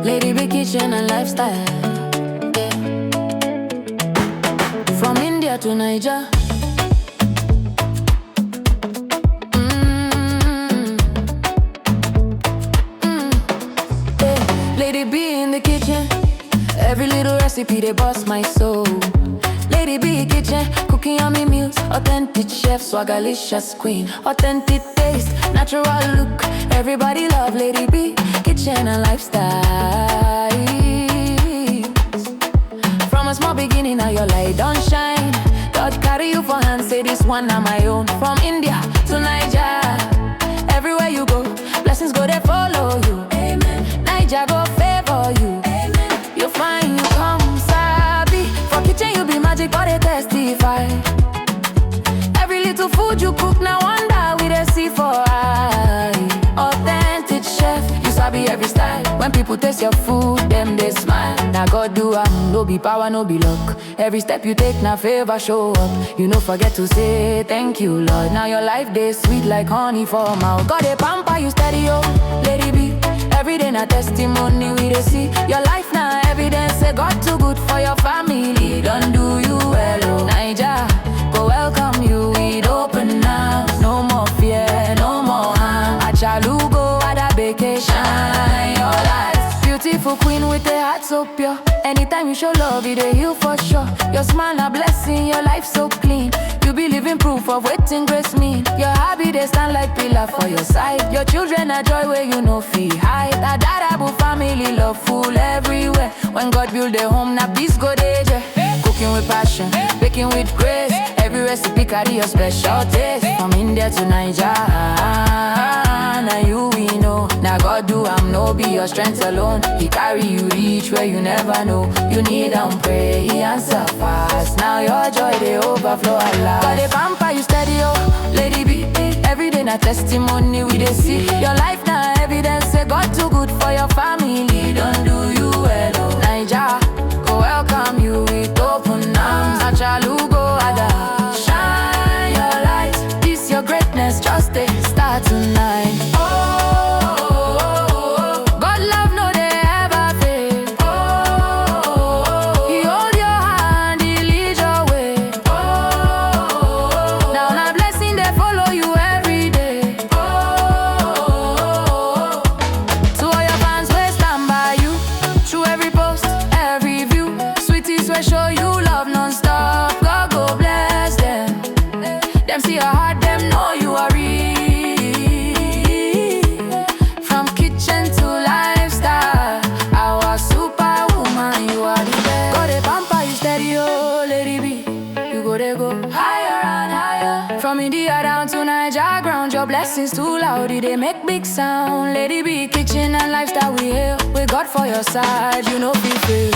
Lady big kitchen and lifestyle, yeah. From India to Niger. Yeah. Lady B in the kitchen, every little recipe they bust my soul. Lady B kitchen, cooking yummy meals, authentic chef, swagalicious queen, authentic taste, natural look. Everybody love Lady B kitchen and lifestyle. From a small beginning, now your light don't shine. God carry you for hand, say this one na my own. From India to Niger, everywhere you go, blessings go they follow you. Amen. Niger go favor you. Amen. You find you come sabi. For kitchen you be magic, but they testify. Every little food you cook, now wonder we they see for eye. Authentic chef, you sabi every style. When people taste your food, them they smile. Now God do no be power, no be luck. Every step you take, now favor show up. You no forget to say thank you, Lord. Now your life they sweet like honey for mouth. God they pamper you steady, oh, Lady B. Every day na testimony we they see. Your life now evidence, say God too good for your family. Don't do you well, oh. Niger, go welcome you with open arms. No more fear, no more harm. Achalugo at a vacation, your life. Beautiful queen with a heart so pure. Anytime you show love, it a heal for sure. Your smile a blessing, your life so clean. You be living proof of waiting grace mean. Your hobby they stand like pillar for your side. Your children are joy where you know feel hide. That dadabo family love full everywhere. When God build a home, now peace go there. Cooking with passion, baking with grace. Every recipe carry your special taste. From India to Niger, now you we know. Now God do no be your strength alone. He carry you reach where you never know. You need and pray, he answer fast. Now your joy they overflow a lot. God they pamper you steady, oh, Lady B. Every day na testimony we they see. Your life now evidence, say God too good for your family. Don't do you well, oh. Niger, go welcome you with open arms. Achalugo ada, shine your light. This your greatness, just a start tonight. Show you love non-stop, God go bless them. Them see your heart, them know you are real. From kitchen to lifestyle, our superwoman, you are the best. Go they pamper you steady, oh, Lady B. You go they go higher and higher. From India down to Niger ground, your blessings too loud, they make big sound. Lady B, kitchen and lifestyle we hail. With God for your side, you know be fail.